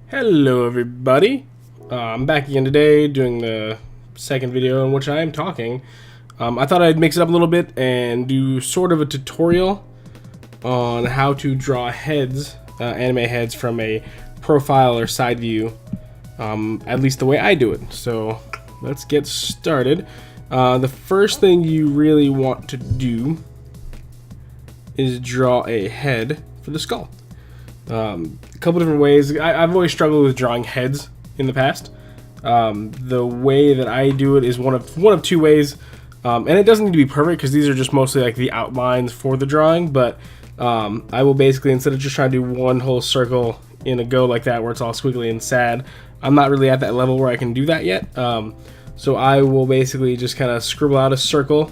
Hello everybody, I'm back again today doing the second video in which I am talking. I thought I'd mix it up a little bit and do sort of a tutorial on how to draw heads, anime heads from a profile or side view, at least the way I do it. So let's get started. The first thing you really want to do is draw a head for the skull. A couple different ways. I've always struggled with drawing heads in the past. The way that I do it is one of two ways, and it doesn't need to be perfect because these are just mostly like the outlines for the drawing. But I will basically, instead of just trying to do one whole circle in a go like that where it's all squiggly and sad, I'm not really at that level where I can do that yet. So I will basically just kind of scribble out a circle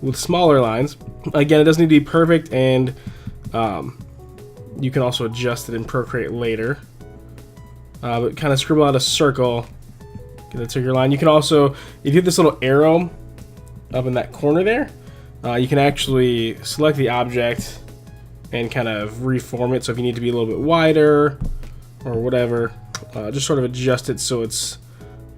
with smaller lines. Again, it doesn't need to be perfect, and you can also adjust it in Procreate later. But kind of scribble out a circle, get a circular line. You can also, if you hit this little arrow up in that corner there, you can actually select the object and kind of reform it. So if you need to be a little bit wider or whatever, just sort of adjust it so it's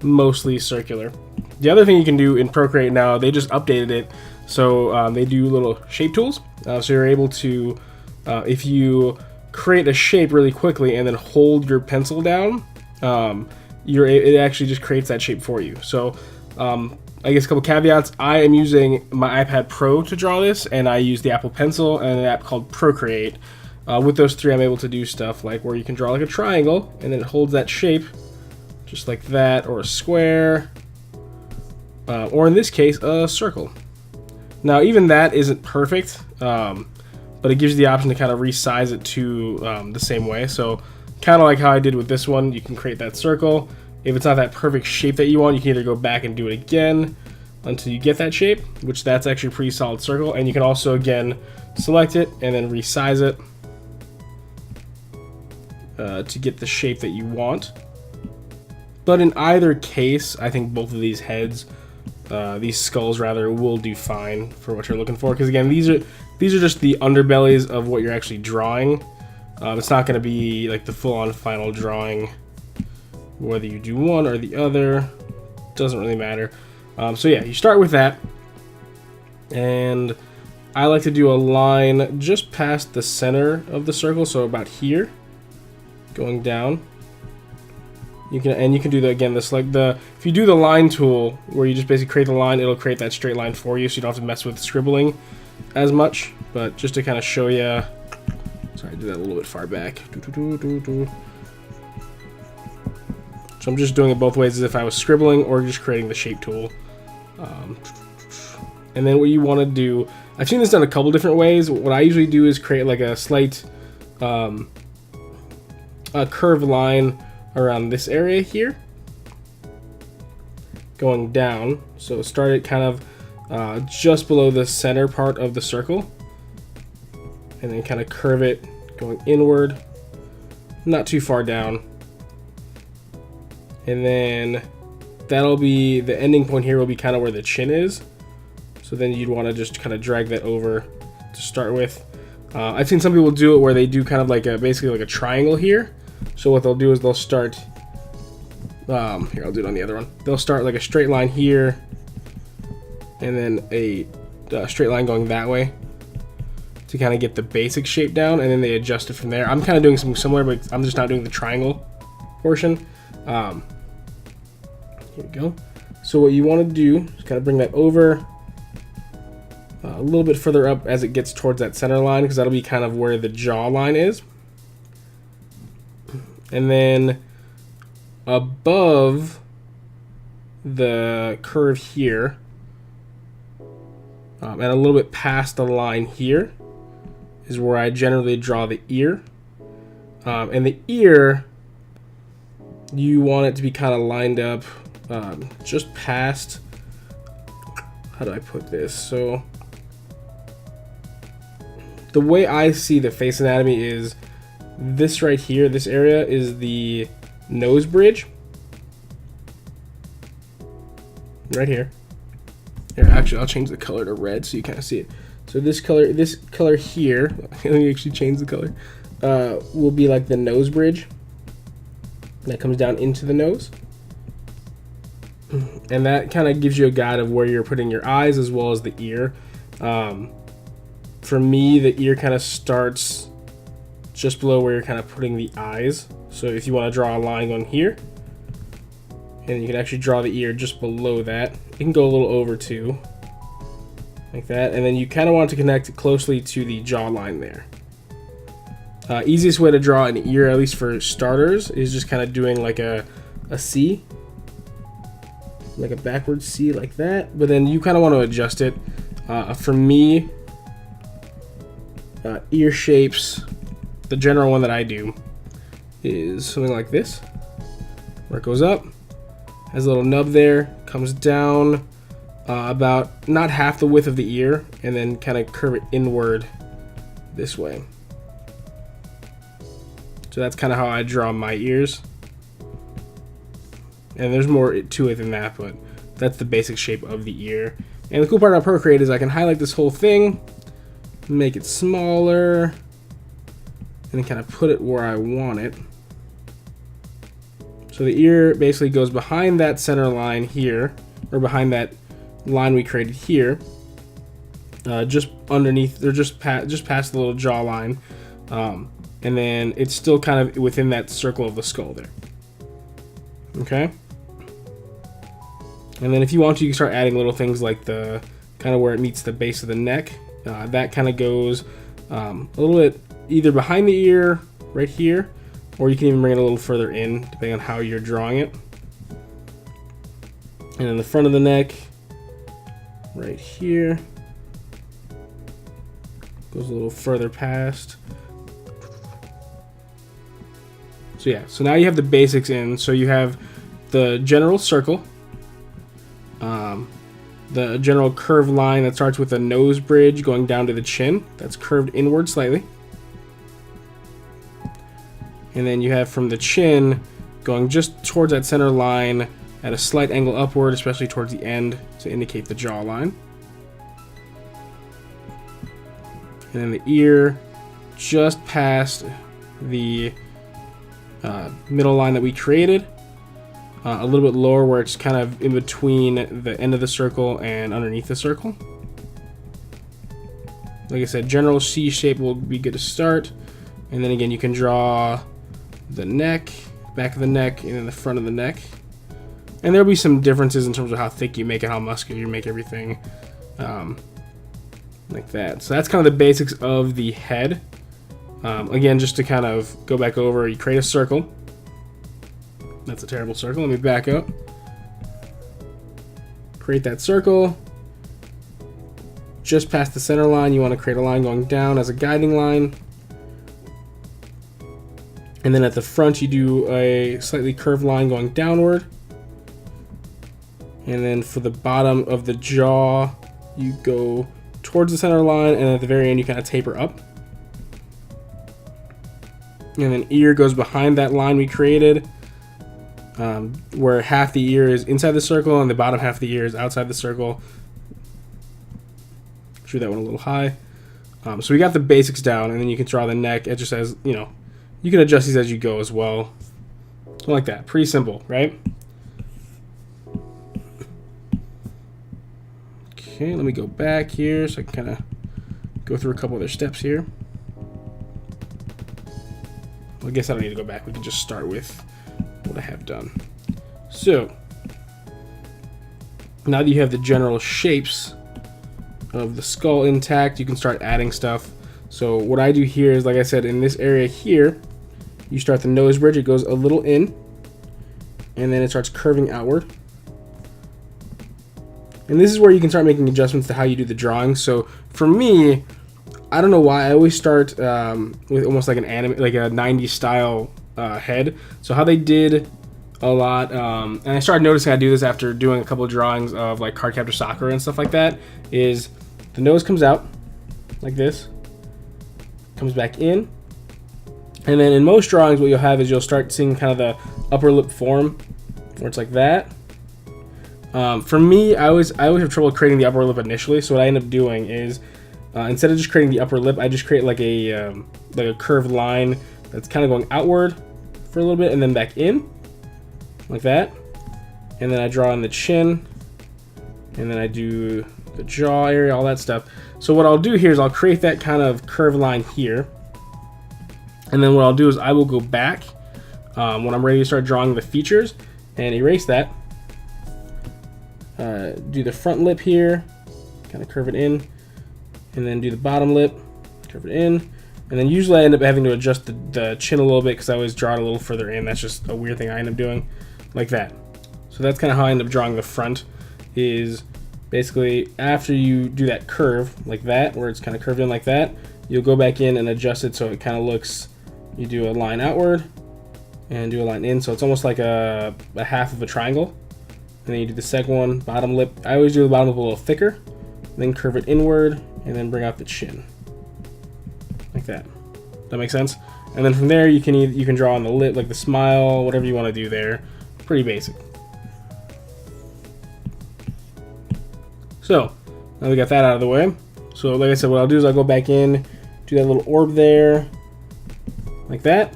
mostly circular. The other thing you can do in Procreate now, they just updated it. So they do little shape tools. So you're able to, if you create a shape really quickly and then hold your pencil down, it actually just creates that shape for you. So I guess a couple caveats. I am using my iPad Pro to draw this, and I use the Apple Pencil and an app called Procreate. With those three, I'm able to do stuff like where you can draw like a triangle and then it holds that shape just like that, or a square, or in this case a circle. Now even that isn't perfect, but it gives you the option to kind of resize it to the same way. So kind of like how I did with this one, you can create that circle. If it's not that perfect shape that you want, you can either go back and do it again until you get that shape, which that's actually a pretty solid circle. And you can also, again, select it and then resize it to get the shape that you want. But in either case, I think both of these heads, these skulls rather, will do fine for what you're looking for. Because again, these are just the underbellies of what you're actually drawing. It's not going to be like the full-on final drawing. Whether you do one or the other, doesn't really matter. So yeah, you start with that. And I like to do a line just past the center of the circle, so about here, going down. You can do that again. If you do the line tool, where you just basically create the line, it'll create that straight line for you, so you don't have to mess with scribbling as much. But just to kind of show you, sorry, I did that a little bit far back. So I'm just doing it both ways, as if I was scribbling or just creating the shape tool. And then what you want to do, I've seen this done a couple different ways. What I usually do is create like a slight a curved line around this area here, going down. So start it kind of just below the center part of the circle, and then kind of curve it going inward, not too far down. And then that'll be, the ending point here will be kind of where the chin is. So then you'd want to just kind of drag that over to start with. I've seen some people do it where they do kind of like basically like a triangle here. So what they'll do is they'll start, here, I'll do it on the other one. They'll start like a straight line here, and then a straight line going that way to kind of get the basic shape down, and then they adjust it from there. I'm kind of doing something similar, but I'm just not doing the triangle portion. Here we go. So what you want to do is kind of bring that over a little bit further up as it gets towards that center line, because that'll be kind of where the jaw line is. And then above the curve here, and a little bit past the line here, is where I generally draw the ear. And the ear, you want it to be kind of lined up just past, how do I put this? So the way I see the face anatomy is this right here, this area is the nose bridge. Right here. Here, actually, I'll change the color to red so you kind of see it. So this color here, let me actually change the color. will be like the nose bridge that comes down into the nose. And that kind of gives you a guide of where you're putting your eyes as well as the ear. For me, the ear kind of starts just below where you're kind of putting the eyes. So if you want to draw a line going here, and you can actually draw the ear just below that. You can go a little over too, like that. And then you kind of want to connect closely to the jawline there. Easiest way to draw an ear, at least for starters, is just kind of doing like a C, like a backwards C like that. But then you kind of want to adjust it. For me, ear shapes, the general one that I do is something like this, where it goes up, has a little nub there, comes down about not half the width of the ear, and then kind of curve it inward this way. So that's kind of how I draw my ears. And there's more to it than that, but that's the basic shape of the ear. And the cool part about Procreate is I can highlight this whole thing, make it smaller, and then kind of put it where I want it. So the ear basically goes behind that center line here, or behind that line we created here, just underneath, or just past the little jawline, and then it's still kind of within that circle of the skull there. Okay. And then if you want to, you can start adding little things like the kind of where it meets the base of the neck. That kind of goes a little bit either behind the ear right here, or you can even bring it a little further in depending on how you're drawing it. And then the front of the neck right here goes a little further past. So yeah, so now you have the basics in. So you have the general circle, the general curved line that starts with a nose bridge going down to the chin that's curved inward slightly. And then you have from the chin going just towards that center line at a slight angle upward, especially towards the end to indicate the jawline. And then the ear just past the middle line that we created, a little bit lower where it's kind of in between the end of the circle and underneath the circle. Like I said, general C shape will be good to start. And then again, you can draw the neck, back of the neck, and then the front of the neck. And there'll be some differences in terms of how thick you make it, how muscular you make everything, like that. So that's kind of the basics of the head. Again, just to kind of go back over, you create a circle. That's a terrible circle. Let me back up. Create that circle. Just past the center line, you want to create a line going down as a guiding line. And then at the front, you do a slightly curved line going downward. And then for the bottom of the jaw, you go towards the center line, and at the very end, you kind of taper up. And then ear goes behind that line we created, where half the ear is inside the circle and the bottom half of the ear is outside the circle. Drew that one a little high. So we got the basics down, and then you can draw the neck. It just says, you know, you can adjust these as you go as well. Something like that. Pretty simple, right? Okay, let me go back here so I can kind of go through a couple other steps here. Well, I guess I don't need to go back. We can just start with what I have done. So now that you have the general shapes of the skull intact, you can start adding stuff. So what I do here is, like I said, in this area here, you start the nose bridge. It goes a little in, and then it starts curving outward. And this is where you can start making adjustments to how you do the drawing. So for me, I don't know why, I always start with almost like an anime, like a 90s style head. So how they did a lot, and I started noticing I do this after doing a couple of drawings of like Cardcaptor Sakura and stuff like that, is the nose comes out like this, comes back in, and then in most drawings what you'll have is you'll start seeing kind of the upper lip form where it's like that. For me, I always have trouble creating the upper lip initially, so what I end up doing is instead of just creating the upper lip, I just create like a curved line that's kind of going outward for a little bit and then back in, like that. And then I draw in the chin, and then I do the jaw area, all that stuff. So what I'll do here is I'll create that kind of curved line here, and then what I'll do is I will go back when I'm ready to start drawing the features and erase that. Do the front lip here, kind of curve it in, and then do the bottom lip, curve it in, and then usually I end up having to adjust the chin a little bit because I always draw it a little further in. That's just a weird thing I end up doing, like that. So that's kind of how I end up drawing the front, is basically after you do that curve like that, where it's kind of curved in like that, you'll go back in and adjust it so it kind of looks, you do a line outward and do a line in, so it's almost like a half of a triangle. And then you do the second one, bottom lip. I always do the bottom lip a little thicker, then curve it inward, and then bring out the chin, like that. That makes sense? And then from there, you can draw on the lip, like the smile, whatever you want to do there. Pretty basic. So now we got that out of the way. So like I said, what I'll do is I'll go back in, do that little orb there, like that.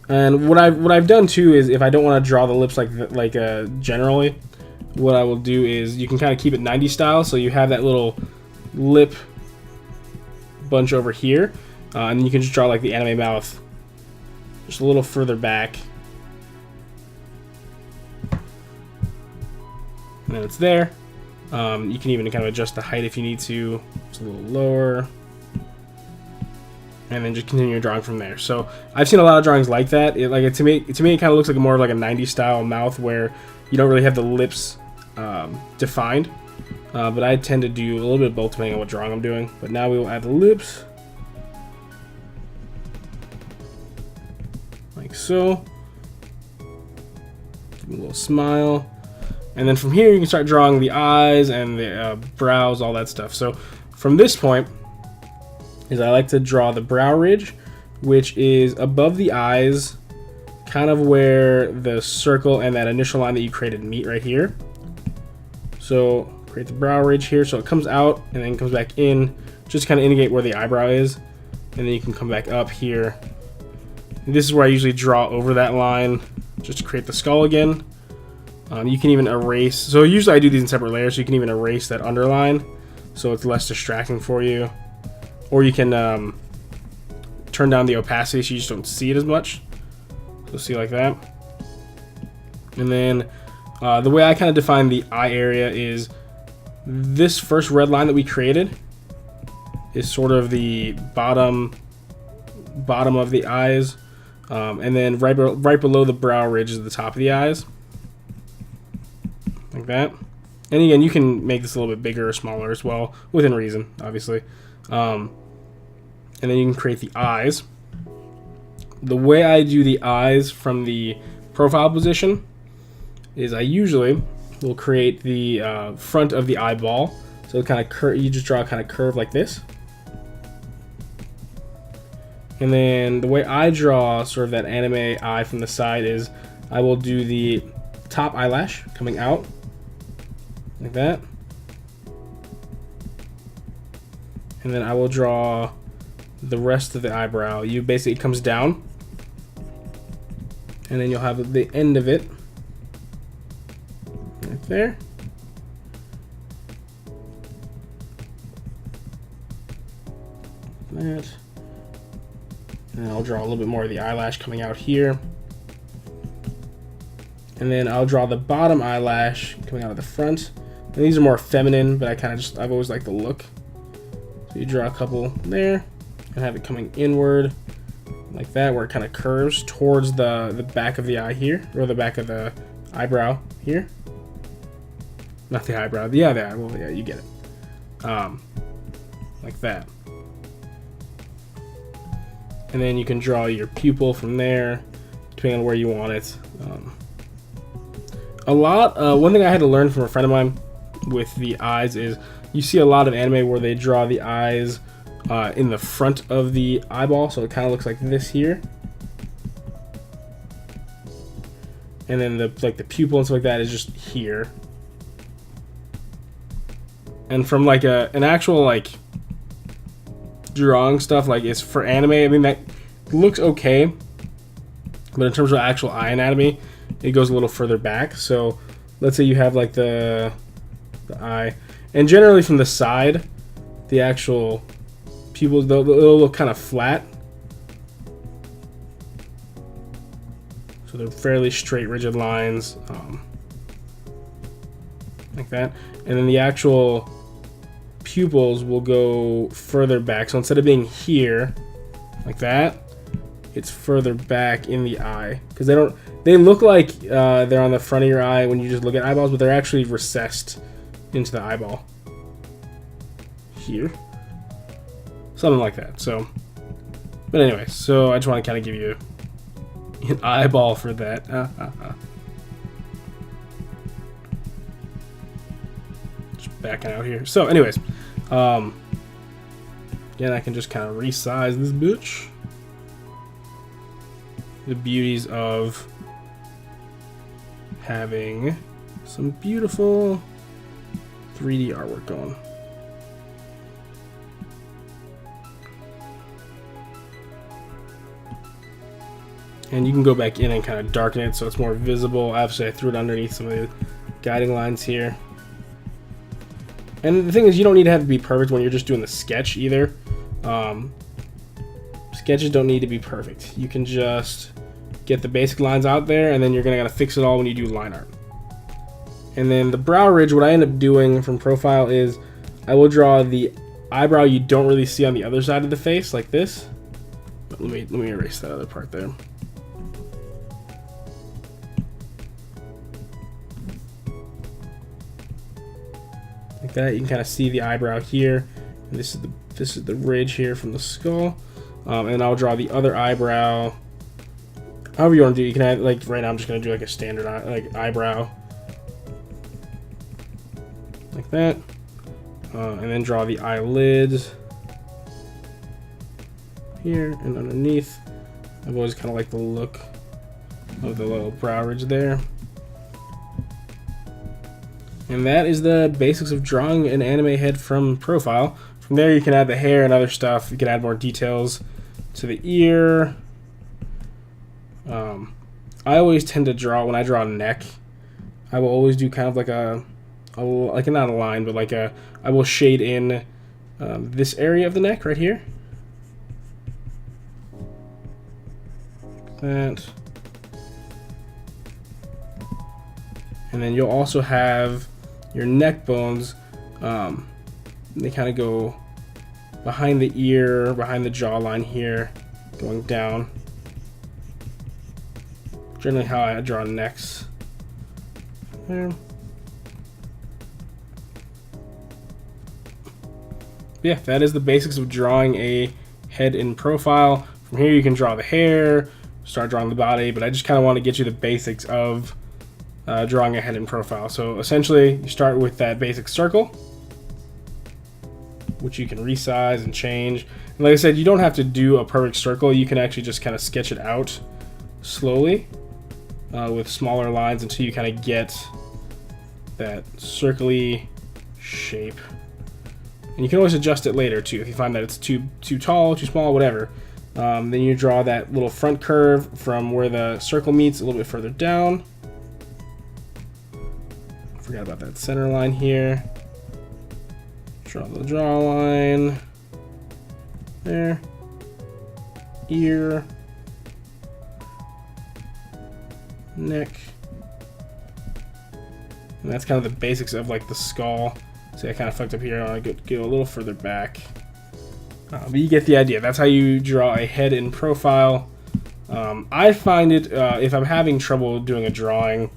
And what I've done too is, if I don't want to draw the lips like generally, what I will do is you can kind of keep it 90 style, so you have that little lip bunch over here, and then you can just draw like the anime mouth just a little further back, and then it's there. You can even kind of adjust the height if you need to. It's a little lower, and then just continue drawing from there. So I've seen a lot of drawings like that. To me it kind of looks like more of like a 90s style mouth, where you don't really have the lips defined. But I tend to do a little bit of both depending on what drawing I'm doing. But now we will add the lips, like so. Give them a little smile. And then from here you can start drawing the eyes and the brows, all that stuff. So from this point is I like to draw the brow ridge, which is above the eyes, kind of where the circle and that initial line that you created meet right here. So create the brow ridge here, so it comes out and then comes back in, just kind of indicate where the eyebrow is. And then you can come back up here. And this is where I usually draw over that line, just to create the skull again. You can even erase, so usually I do these in separate layers, so you can even erase that underline so it's less distracting for you. Or you can turn down the opacity so you just don't see it as much. So see like that. And then the way I kind of define the eye area is this first red line that we created is sort of the bottom of the eyes. And then right below the brow ridge is the top of the eyes. Like that. And again, you can make this a little bit bigger or smaller as well, within reason, obviously. And then you can create the eyes. The way I do the eyes from the profile position is I usually will create the front of the eyeball. So it kind of you just draw a kind of curve like this. And then the way I draw sort of that anime eye from the side is I will do the top eyelash coming out like that. And then I will draw the rest of the eyebrow. You basically, it comes down, and then you'll have the end of it right there. That. And I'll draw a little bit more of the eyelash coming out here. And then I'll draw the bottom eyelash coming out of the front. And these are more feminine, but I've always liked the look. So you draw a couple there and have it coming inward like that, where it kind of curves towards the back of the eye here, or the back of the eyebrow here. Not the eyebrow, the eye. Well, yeah, you get it. Like that. And then you can draw your pupil from there, depending on where you want it. One thing I had to learn from a friend of mine with the eyes is you see a lot of anime where they draw the eyes in the front of the eyeball, so it kind of looks like this here. And then the pupil and stuff like that is just here. And from like an actual drawing stuff, like it's for anime, I mean that looks okay, but in terms of actual eye anatomy, it goes a little further back. So let's say you have like the eye, and generally from the side, the actual pupils, they'll look kind of flat. So they're fairly straight, rigid lines, like that. And then the actual pupils will go further back. So instead of being here, like that, it's further back in the eye. Because they look like they're on the front of your eye when you just look at eyeballs, but they're actually recessed into the eyeball. Here. Something like that. So, but anyway, so I just want to kind of give you an eyeball for that. Just backing out here. So anyways, again, I can just kind of resize this bitch. The beauties of having some beautiful 3D artwork going. And you can go back in and kind of darken it so it's more visible. Obviously, I threw it underneath some of the guiding lines here. And the thing is, you don't need to have it be perfect when you're just doing the sketch either. Sketches don't need to be perfect. You can just get the basic lines out there, and then you're gonna fix it all when you do line art. And then the brow ridge, what I end up doing from profile is I will draw the eyebrow you don't really see on the other side of the face, like this. But let me erase that other part there. Like that, you can kind of see the eyebrow here, and this is the ridge here from the skull, and I'll draw the other eyebrow. However you want to do, you can add, like right now I'm just gonna do like a standard eyebrow, like that, and then draw the eyelids here and underneath. I've always kind of liked the look of the little brow ridge there. And that is the basics of drawing an anime head from profile. From there you can add the hair and other stuff. You can add more details to the ear. I always tend to draw, when I draw a neck, I will always do kind of like like not a line, but like I will shade in this area of the neck right here. Like that. And then you'll also have your neck bones, they kind of go behind the ear, behind the jawline here, going down. Generally how I draw necks. There. Yeah, that is the basics of drawing a head in profile. From here you can draw the hair, start drawing the body, but I just kind of want to get you the basics of drawing a head in profile. So essentially you start with that basic circle, which you can resize and change. And like I said, you don't have to do a perfect circle. You can actually just kind of sketch it out slowly with smaller lines until you kind of get that circly shape. And you can always adjust it later too if you find that it's too tall, too small, whatever. Then you draw that little front curve from where the circle meets a little bit further down. Forgot about that center line here. Draw the jawline. There. Ear. Neck. And that's kind of the basics of like the skull. See, I kind of fucked up here. I want to go a little further back. But you get the idea. That's how you draw a head in profile. I find it, if I'm having trouble doing a drawing,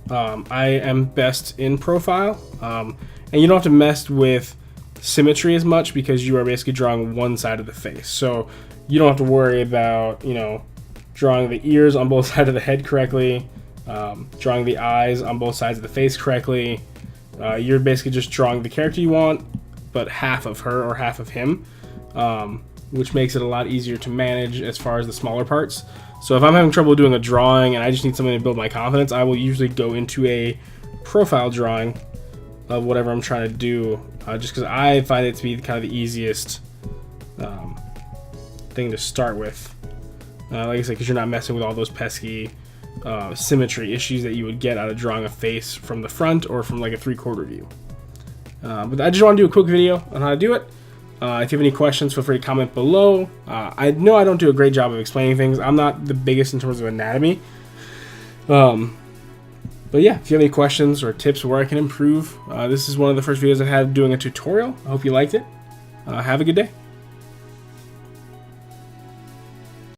I am best in profile, and you don't have to mess with symmetry as much because you are basically drawing one side of the face. So you don't have to worry about, you know, drawing the ears on both sides of the head correctly, drawing the eyes on both sides of the face correctly. You're basically just drawing the character you want, but half of her or half of him, which makes it a lot easier to manage as far as the smaller parts. So if I'm having trouble doing a drawing and I just need something to build my confidence, I will usually go into a profile drawing of whatever I'm trying to do just because I find it to be kind of the easiest thing to start with. Like I said, because you're not messing with all those pesky symmetry issues that you would get out of drawing a face from the front or from like a 3/4 view. But I just want to do a quick video on how to do it. If you have any questions, feel free to comment below. I know I don't do a great job of explaining things. I'm not the biggest in terms of anatomy. But yeah, if you have any questions or tips where I can improve, this is one of the first videos I had doing a tutorial. I hope you liked it. Have a good day.